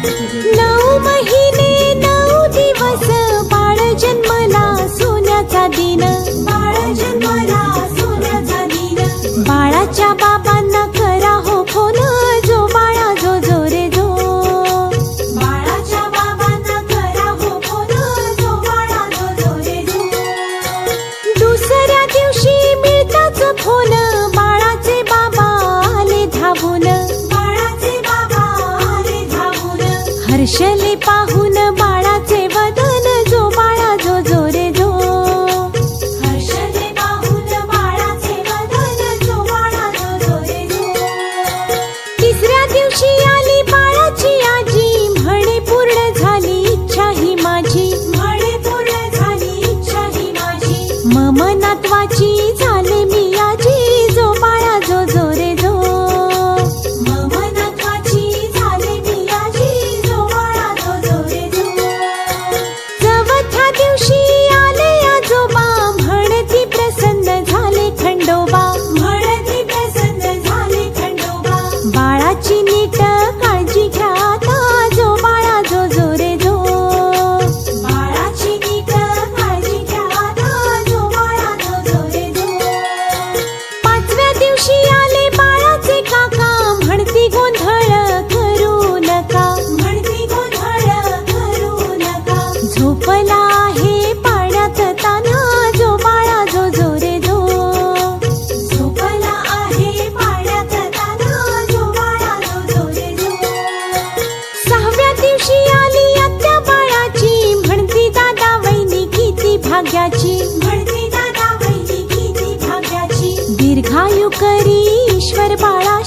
9 महिने 9 दिवस बाळ जन्मला सोन्याचा दिन, बाळ जन्मला सोन्याचा दिन। बाळाच्या बाबांना करा हो फोन, जो बाळा जो जो रे जो। बाळाच्या बाबांना करा हो फोन, जो बाळा जो जो रे जो। दुसऱ्या दिवशी मिळताच फोन, बाळाचे बाबा आले धावून, बाळाचे बाबा आले धावून। हर्षले पाहून बाळाचे वदन, जो बाळा जो जो रे जो। हर्षले पाहून बाळाचे वदन, जो बाळा जो जो रे जो। तिसऱ्या दिवशी आली बाळाची आजी, म्हणे पूर्ण झाली इच्छा ही माझी, म्हणे पूर्ण झाली इच्छा ही माझी। मम नातवाची झाले मी आजी, जो बाळा जो जो रे जो। मम नातवाची झाले मी आजी, जो बाळा जो जो रे जो। चौथ्या दिवशी आले आजोबा, म्हणती प्रसन्न झाले खंडोबा, म्हणती प्रसन्न झाले खंडोबा। बाळाची नीट काळजी घ्या आता, जो बाळा जो जो रे जो। बाळाची नीट काळजी घ्या आता, जो बाळा जो जो रे जो। पाचव्या दिवशी आले बाळाचे काका, म्हणती गोंधळ करू नका, म्हणती गोंधळ करू नका। झोपला आहे पाण्यात ताना, जो बाळा जो जो रे जो। झोपला आहे पाण्यात ताना, जो बाळा जो जो रे जो। सहाव्या दिवशी आली आत्या बाळाची, म्हणती दादा वहिनी किती भाग्याची, म्हणती दादा वहिनी किती भाग्याची। दीर्घायु करी ईश्वर बाळा